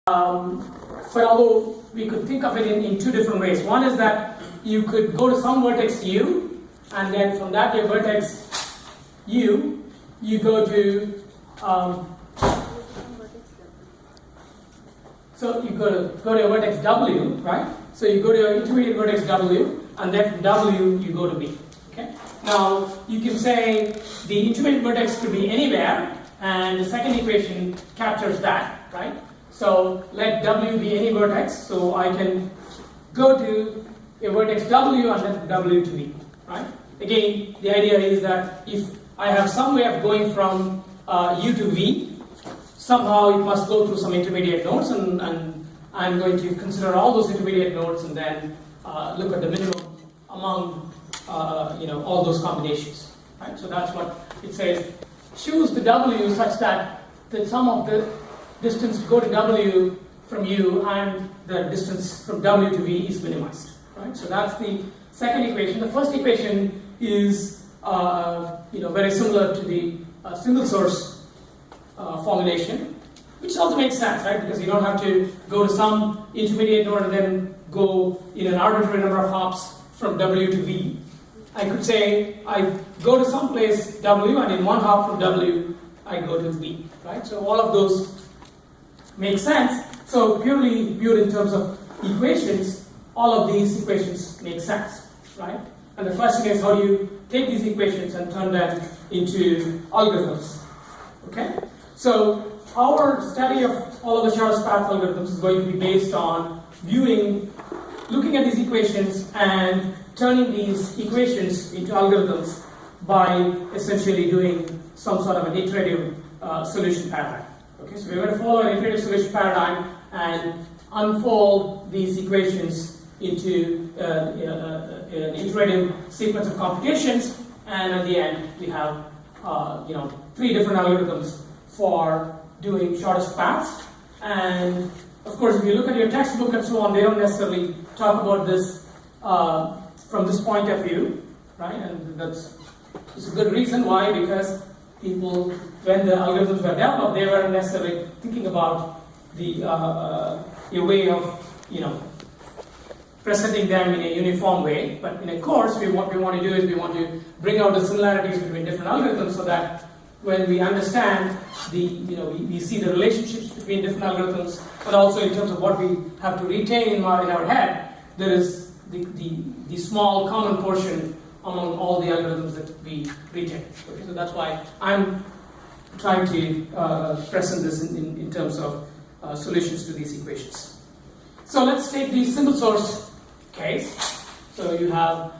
But although we could think of it in two different ways. One is that you could go to some vertex u, and then from that your vertex u, you go to, so you go to your vertex w, right? So you go to your intermediate vertex w, and then from w you go to b. Okay. Now you can say the intermediate vertex could be anywhere, and the second equation captures that, right? So let w be any vertex, so I can go to a vertex w and then w to b, right? Again, the idea is that if I have some way of going from u to v, somehow it must go through some intermediate nodes, and I'm going to consider all those intermediate nodes and then look at the minimum among all those combinations, right? So that's what it says. Choose the w such that the sum of the distance to go to w from u and the distance from w to v is minimized, right? So that's the second equation. The first equation is very similar to the single source formulation, which also makes sense, right? Because you don't have to go to some intermediate node and then go in an arbitrary number of hops from w to v. I could say I go to some place w, and in one hop from w I go to v, right? So all of those make sense. So purely viewed in terms of equations, all of these equations make sense, right? And the question is, how do you take these equations and turn them into algorithms? Okay? So our study of all of the shortest path algorithms is going to be based on looking at these equations and turning these equations into algorithms by essentially doing some sort of an iterative solution paradigm. Okay, so we're going to follow an iterative solution paradigm and unfold these equations into an iterative sequence of computations, and at the end we have three different algorithms for doing shortest paths. And of course, if you look at your textbook and so on, they don't necessarily talk about this from this point of view, right? And that's a good reason why, because people, when the algorithms were developed, they weren't necessarily thinking about a way of presenting them in a uniform way. But in a course, what we want to do is we want to bring out the similarities between different algorithms, so that when we understand we see the relationships between different algorithms, but also in terms of what we have to retain in our head, there is the small common portion among all the algorithms that we retain. Okay, so that's why I'm trying to present this in terms of solutions to these equations. So let's take the single source case. So you have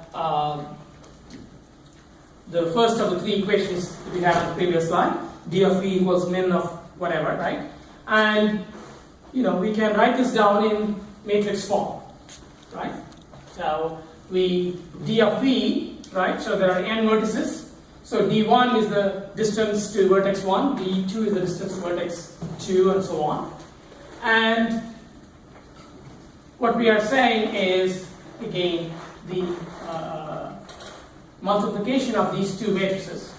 the first of the three equations that we had on the previous slide, d of v equals min of whatever, right? And we can write this down in matrix form, right? So d of v, right? So there are n vertices. So d1 is the distance to vertex 1, d2 is the distance to vertex 2, and so on. And what we are saying is, again, the multiplication of these two matrices,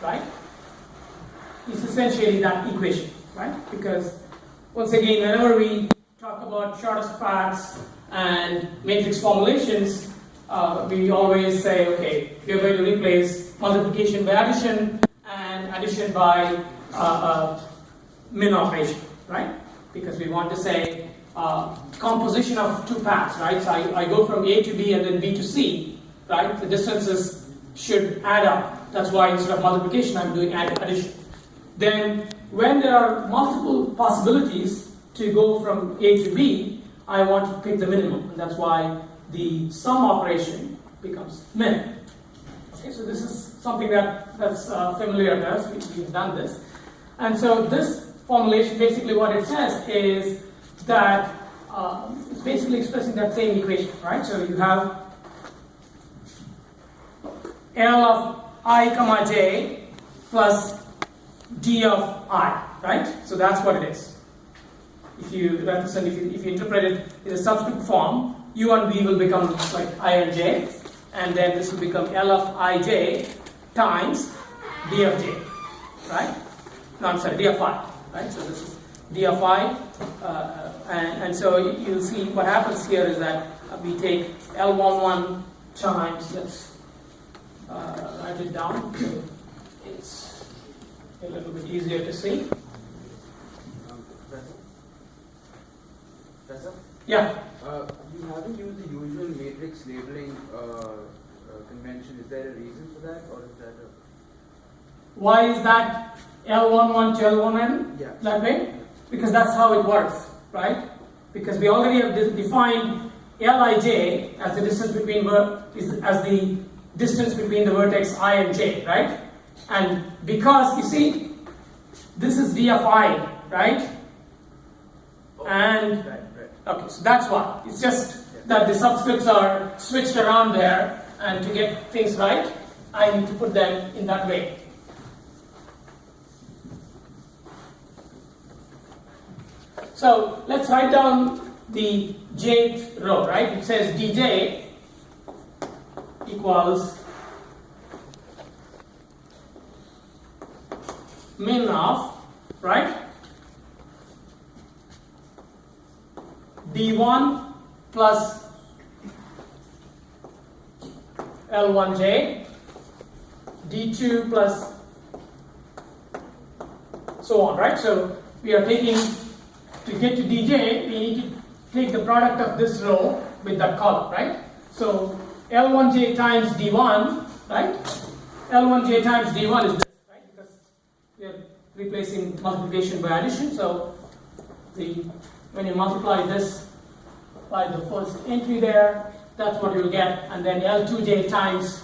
right, is essentially that equation, right? Because once again, whenever we talk about shortest paths and matrix formulations, we always say, okay, we are going to replace multiplication by addition and addition by min operation, right? Because we want to say composition of two paths, right? So I go from A to B and then B to C, right? The distances should add up. That's why instead of multiplication, I'm doing addition. Then when there are multiple possibilities to go from A to B, I want to pick the minimum, and that's why the sum operation becomes min. Okay, so this is something that's familiar to us. We've done this. And so this formulation, basically what it says is that it's basically expressing that same equation, right? So you have L of I comma j plus d of I, right? So that's what it is. If you interpret it in a subscript form, u and v will become like I and j, and then this will become L of ij times d of j, right? No, I'm sorry, d of I, right? So this is d of I and so you'll see what happens here is that we take L11 times, let's write it down so it's a little bit easier to see. Professor? Yeah. You haven't used the usual matrix labeling convention. Is there a reason for that, or is that a... Why is that L11 to L1n that way? Because that's how it works, right? Because we already have defined Lij as the distance between as the distance between the vertex I and j, right? And because you see, this is d of I, right? And okay, so that's why. It's just that the subscripts are switched around there, and to get things right, I need to put them in that way. So let's write down the jth row, right? It says dj equals min of, right? d1 plus L1j, d2 plus so on, right? So we are taking, to get to dj, we need to take the product of this row with that column, right? So L1j times d1, right? L1j times d1 is this, right? Because we are replacing multiplication by addition. So when you multiply this by the first entry there, that's what you'll get, and then L2j times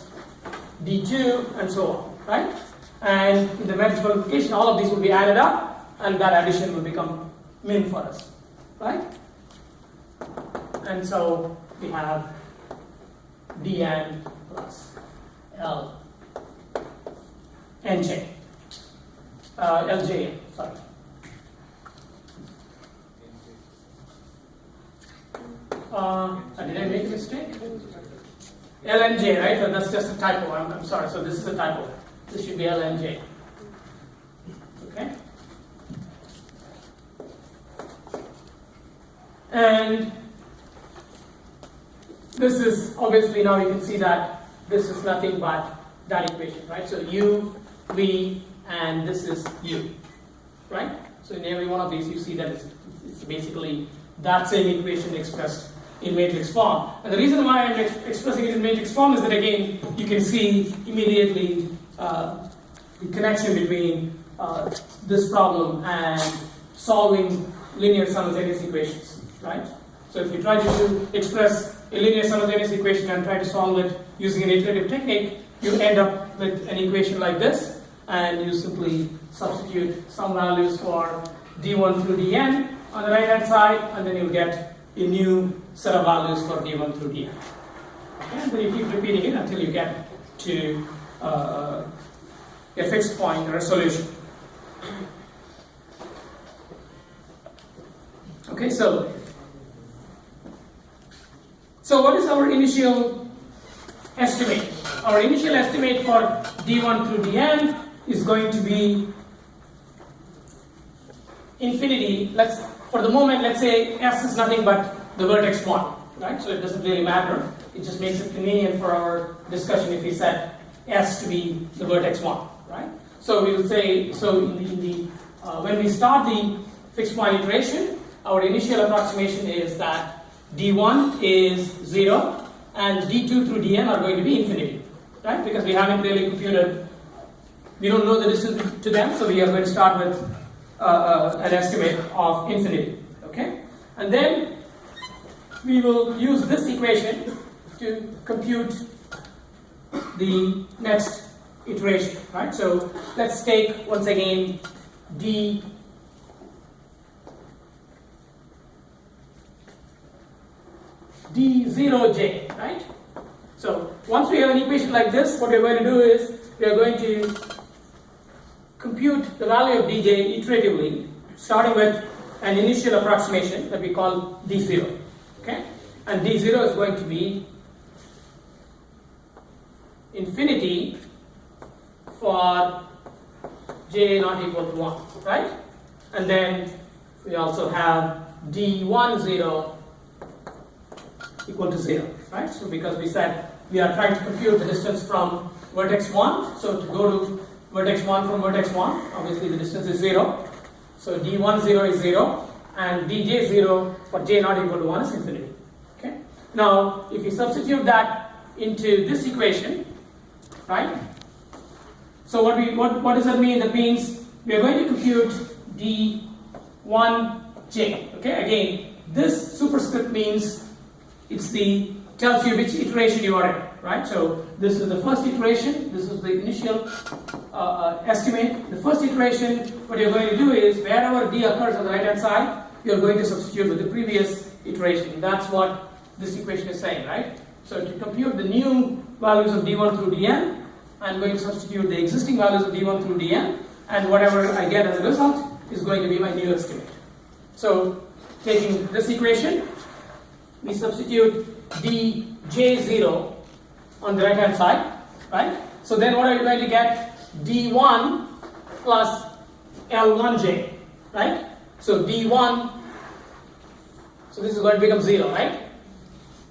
d2 and so on, right? And in the matrix multiplication, all of these will be added up, and that addition will become min for us, right? And so we have dn plus L nj, Lj, sorry. Did I make a mistake? LNJ, right? So that's just a typo. I'm sorry. So this is a typo. This should be LNJ. Okay? And this is, obviously now you can see that this is nothing but that equation, right? So u, v, and this is u, right? So in every one of these you see that it's basically that same equation expressed in matrix form. And the reason why I'm expressing it in matrix form is that, again, you can see immediately the connection between this problem and solving linear simultaneous equations, right? So if you try to express a linear simultaneous equation and try to solve it using an iterative technique, you end up with an equation like this, and you simply substitute some values for d1 through dn on the right hand side, and then you'll get a new set of values for d1 through dn. Okay? And then you keep repeating it until you get to a fixed point or a solution. Okay, so what is our initial estimate? Our initial estimate for d1 through dn is going to be infinity. For the moment, let's say S is nothing but the vertex 1, right? So it doesn't really matter. It just makes it convenient for our discussion if we set S to be the vertex 1, right? So we will say, so when we start the fixed point iteration, our initial approximation is that d1 is 0 and d2 through dn are going to be infinity, right? Because we haven't really computed, we don't know the distance to them, so we are going to start with an estimate of infinity, okay? And then we will use this equation to compute the next iteration, right? So let's take, once again, d0j, right? So once we have an equation like this, what we're going to do is we are going to compute the value of dj iteratively, starting with an initial approximation that we call d0, okay? And d0 is going to be infinity for j not equal to 1, right? And then we also have D10 equal to 0, right? So because we said we are trying to compute the distance from vertex 1, so to go to vertex 1 from vertex 1, obviously the distance is 0. So D10 is 0 and dj0 for j not equal to 1 is infinity. Okay? Now, if you substitute that into this equation, right? So what does that mean? That means we are going to compute d1j. Okay, again, this superscript means tells you which iteration you are in, right? So this is the first iteration. This is the initial estimate. The first iteration, what you're going to do is wherever d occurs on the right hand side, you're going to substitute with the previous iteration. That's what this equation is saying, right? So to compute the new values of d1 through dn, I'm going to substitute the existing values of d1 through dn, and whatever I get as a result is going to be my new estimate. So taking this equation, we substitute dj0 on the right hand side, right? So then what are you going to get? d1 plus L1j, right? So d1, so this is going to become 0, right?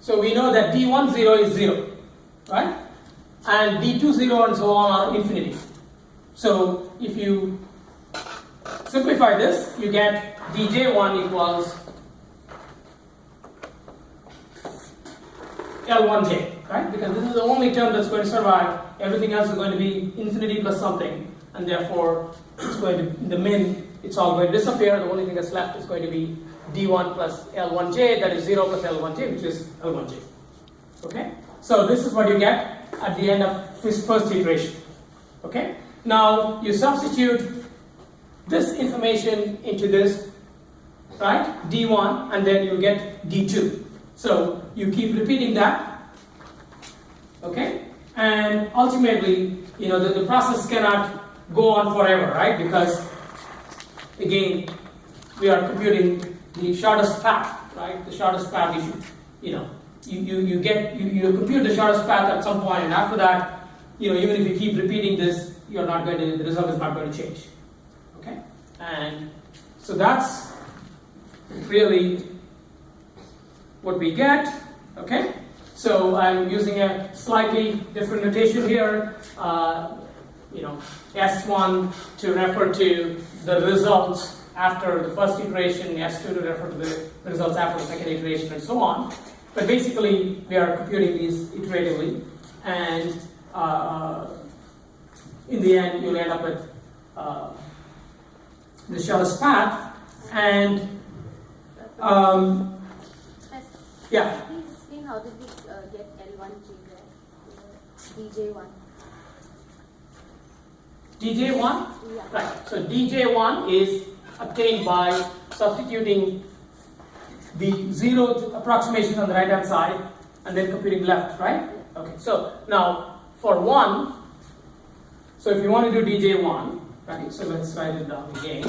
So we know that d10 is 0, right? And d20 and so on are infinity. So if you simplify this, you get dj1 equals L1j, right? Because this is the only term that's going to survive. Everything else is going to be infinity plus something, and therefore it's going to, in the min, it's all going to disappear. The only thing that's left is going to be d1 plus L1j, that is 0 plus L1j, which is L1j. Okay? So this is what you get at the end of this first iteration. Okay? Now you substitute this information into this, right? d1, and then you get d2. So you keep repeating that. Okay? And ultimately, you know, the process cannot go on forever, right? Because again, we are computing the shortest path, right? The shortest path you compute the shortest path at some point, and after that, you know, even if you keep repeating this, the result is not going to change. Okay? And so that's really what we get. Okay? So I'm using a slightly different notation here. S1 to refer to the results after the first iteration, S2 to refer to the results after the second iteration, and so on. But basically, we are computing these iteratively, and in the end, you'll end up with the shortest path. And yeah. Please explain how did we get L1J there? DJ1. DJ1? Yeah. Right. So DJ1 is obtained by substituting the zeroth approximations on the right hand side and then computing left, right? Okay. So now for 1, so if you want to do DJ1, right? So let's write it down again.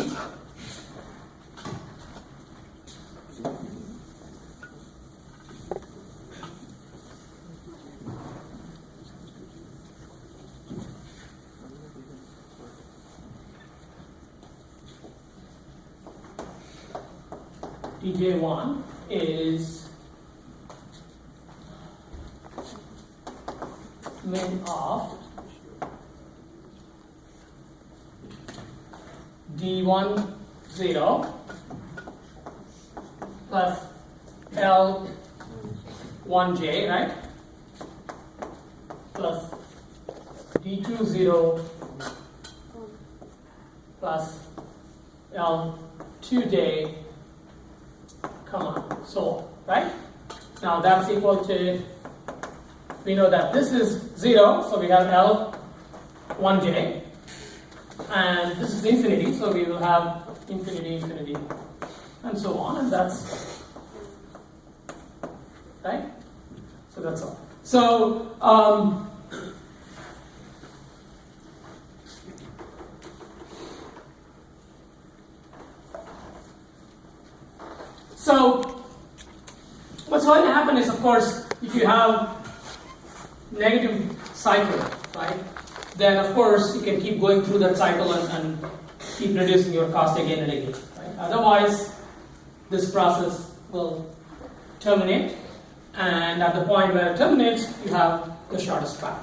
DJ1 is min of D10 plus L1j, right? Plus D20 plus L2j, so on, right? Now that's equal to, we know that this is 0, so we have L1j, and this is infinity, so we will have infinity, infinity, and so on, and that's, right? So that's all. So, what's going to happen is, of course, if you have negative cycle, right, then of course you can keep going through that cycle and keep reducing your cost again and again. Right? Otherwise, this process will terminate, and at the point where it terminates, you have the shortest path.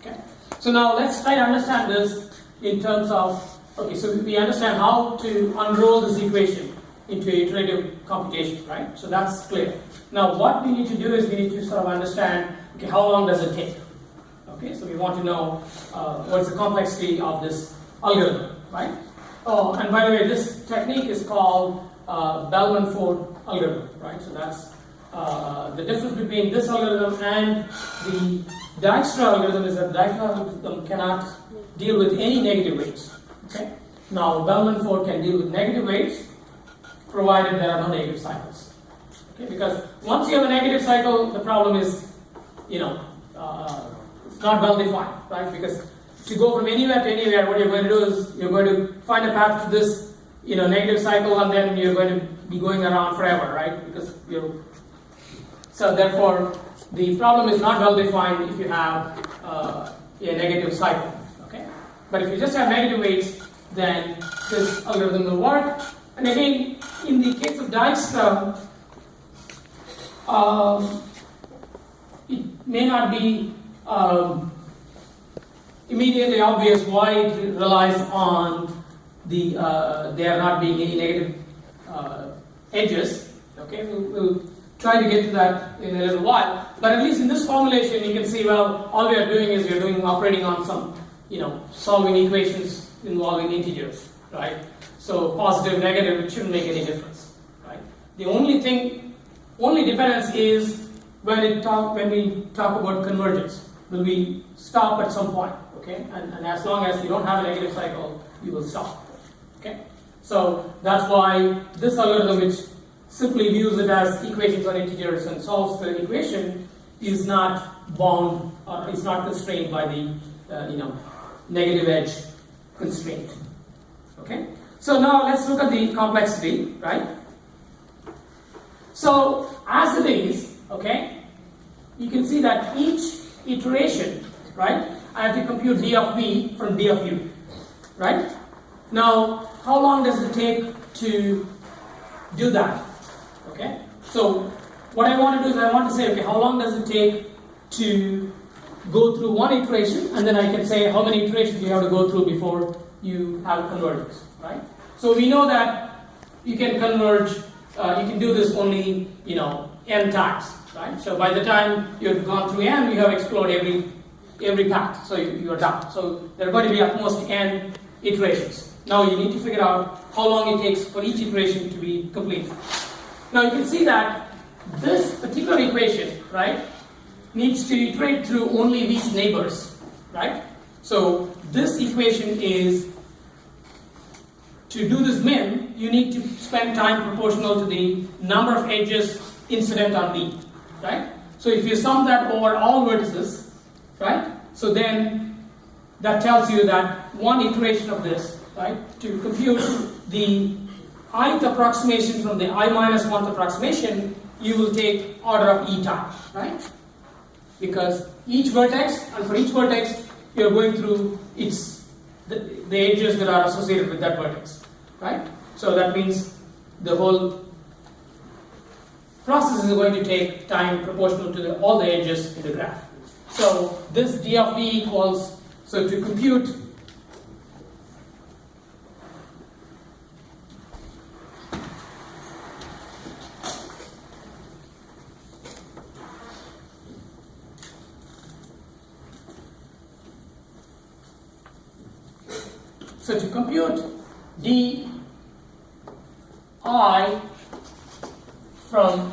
Okay. So now let's try to understand this in terms of, okay, so we understand how to unroll this equation into iterative computation, right? So that's clear. Now what we need to do is we need to sort of understand, okay, how long does it take? Okay, so we want to know what's the complexity of this algorithm, right? Oh, and by the way, this technique is called Bellman-Ford algorithm, right? So that's the difference between this algorithm and the Dijkstra algorithm is that Dijkstra algorithm cannot deal with any negative weights. Okay? Now Bellman-Ford can deal with negative weights provided there are no negative cycles. Okay? Because once you have a negative cycle, the problem is, it's not well defined, right? Because to go from anywhere to anywhere, what you're going to do is you're going to find a path to this, negative cycle, and then you're going to be going around forever, right? Because so therefore the problem is not well defined if you have a negative cycle. Okay, but if you just have negative weights, then this algorithm will work. And again, in the case of Dijkstra, it may not be immediately obvious why it relies on there not being any negative edges. Okay, we'll try to get to that in a little while. But at least in this formulation, you can see, well, all we are doing is operating on some, solving equations involving integers, right? So positive, negative, it shouldn't make any difference, right? The only dependence is when we talk about convergence. Will we stop at some point? Okay, and as long as you don't have a negative cycle, you will stop. Okay, so that's why this algorithm, which simply views it as equations on integers and solves the equation, is not bound or is not constrained by the negative edge constraint. Okay, so now let's look at the complexity, right? So as it is, okay, you can see that each iteration, right, I have to compute d of v from d of u, right? Now, how long does it take to do that? Okay, so what I want to do is I want to say, okay, how long does it take to go through one iteration, and then I can say how many iterations you have to go through before you have convergence, right? So we know that you can converge, you can do this only, n times, right? So by the time you've gone through n, you have explored every path, so you are done. So there are going to be at most n iterations. Now you need to figure out how long it takes for each iteration to be completed. Now you can see that this particular equation, right, needs to iterate through only these neighbors, right? So this equation is, to do this min, you need to spend time proportional to the number of edges incident on D, right? So if you sum that over all vertices, right, so then that tells you that one iteration of this, right, to compute the ith approximation from the I minus 1th approximation, you will take order of e time, right? Because each vertex, and for each vertex, you are going through the edges that are associated with that vertex, right? So that means the whole process is going to take time proportional to all the edges in the graph. So this d of v equals, so to compute di from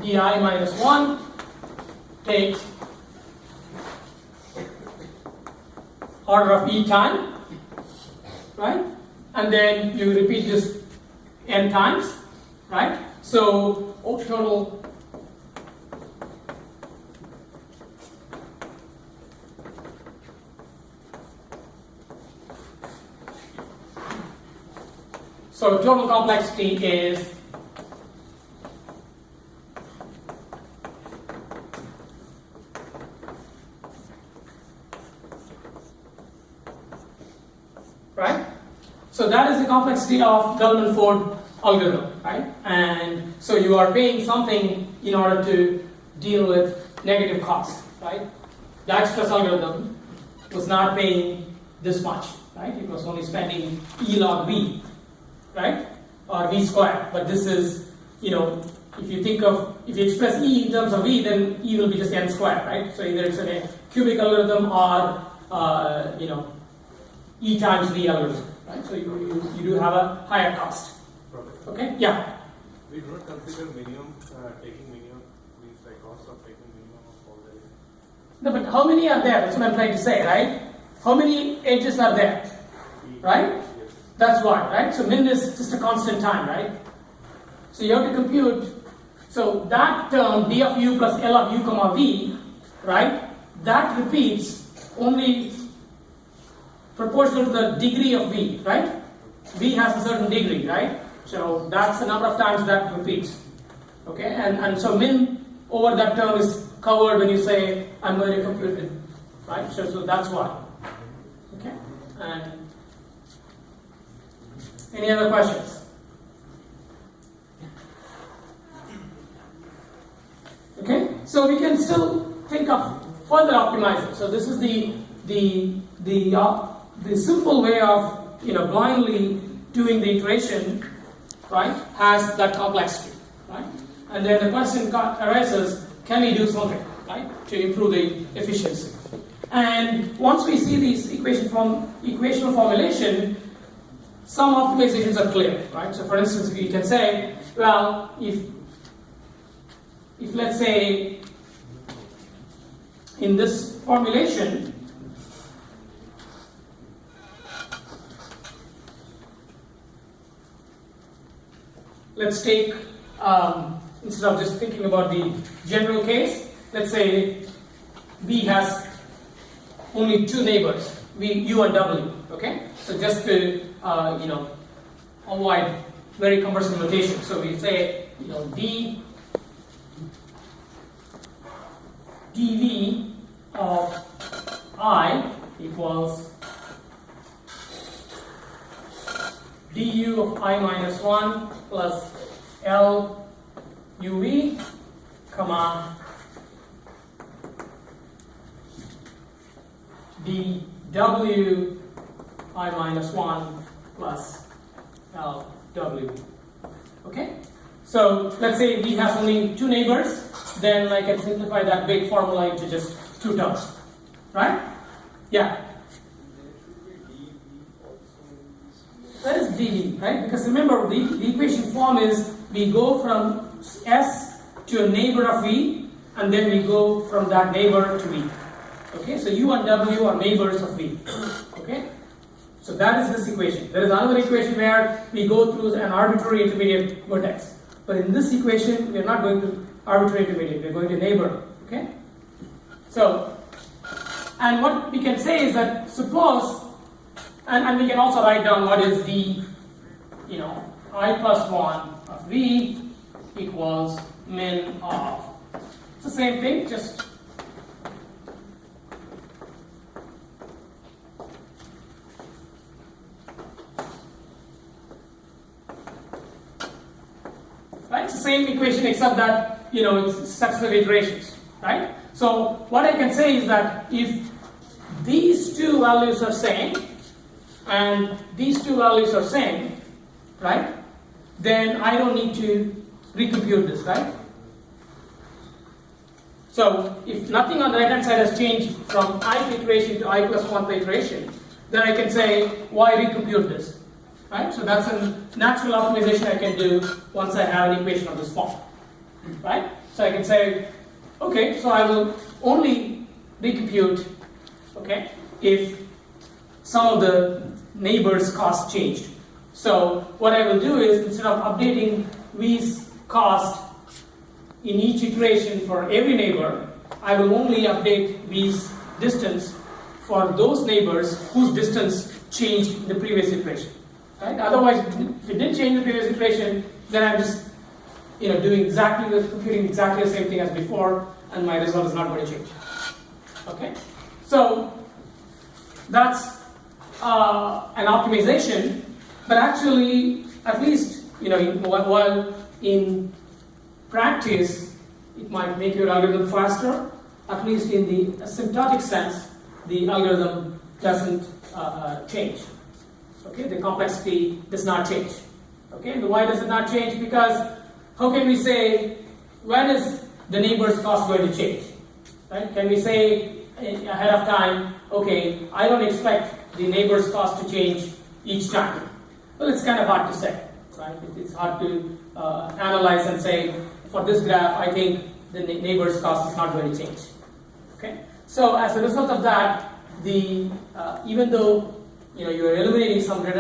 di minus 1 takes order of e time, right? And then you repeat this n times, right? So total complexity is right? So that is the complexity of Bellman-Ford algorithm, right? and so you are paying something in order to deal with negative costs, right? The express algorithm was not paying this much, right? It was only spending E log V, right? Or V squared. But this is, you know, if you express E in terms of V, then E will be just N squared, right? So either it's a cubic algorithm or, you know, E times V algorithm, right? So you do have a higher cost. Okay? Yeah? We do not consider minimum, taking minimum, means like cost of taking minimum of all the. No, but how many are there? That's what I'm trying to say, right? How many edges are there? Right? Yes. That's why, right? So min is just a constant time, right? So you have to compute, so that term d of u plus L of u comma v, right? That repeats only proportional to the degree of v, right? V has a certain degree, right? So that's the number of times that repeats. Okay, and so min over that term is covered when you say I'm going to compute it, right? So that's why. Okay, and any other questions? Okay, so we can still think of further optimizing. So this is the simple way of, you know, blindly doing the iteration, right? Has that complexity, right? And then the question arises: can we do something, right, to improve the efficiency? And once we see these equational formulation, some optimizations are clear, right? So for instance, we can say, well, if let's say in this formulation, let's take, instead of just thinking about the general case, let's say V has only two neighbors, U and W, okay? So just to, you know, avoid very cumbersome notation. So we say, you know, dV of I equals du of I minus 1 plus L uv, comma, dw I minus 1 plus LW. Okay? So let's say V has only two neighbors, then I can simplify that big formula into just two terms. Right? Yeah? That is dV, right? Because remember, the equation form is we go from S to a neighbor of V, and then we go from that neighbor to V. Okay, so U and W are neighbors of V. Okay, so that is this equation. There is another equation where we go through an arbitrary intermediate vertex. But in this equation, we are not going to arbitrary intermediate, we are going to neighbor. Okay, so, and what we can say is that suppose, and we can also write down what is the, you know, I plus 1 of V equals min of. It's the same thing, just right? It's the same equation except that, you know, it's successive iterations, right? So what I can say is that if these two values are same and these two values are same, right? Then I don't need to recompute this, right? So if nothing on the right hand side has changed from ith iteration to I plus 1th iteration, then I can say why recompute this, right? So that's a natural optimization I can do once I have an equation of this form, right? So I can say, okay, so I will only recompute, okay, if some of the neighbors' cost changed. So what I will do is, instead of updating V's cost in each iteration for every neighbor, I will only update V's distance for those neighbors whose distance changed in the previous iteration. Right? Otherwise, if it didn't change the previous iteration, then I'm just, you know, computing exactly the same thing as before, and my result is not going to change. Okay, so that's an optimization, but actually, at least, you know, while in practice, it might make your algorithm faster. At least in the asymptotic sense, the algorithm doesn't change. Okay, the complexity does not change. Okay, and why does it not change? Because how can we say when is the neighbor's cost going to change? Right? Can we say ahead of time, okay, I don't expect the neighbor's cost to change each time? Well, it's kind of hard to say, right? It's hard to analyze and say, for this graph, I think the neighbor's cost is not going to change. Okay, so as a result of that, the even though you are eliminating some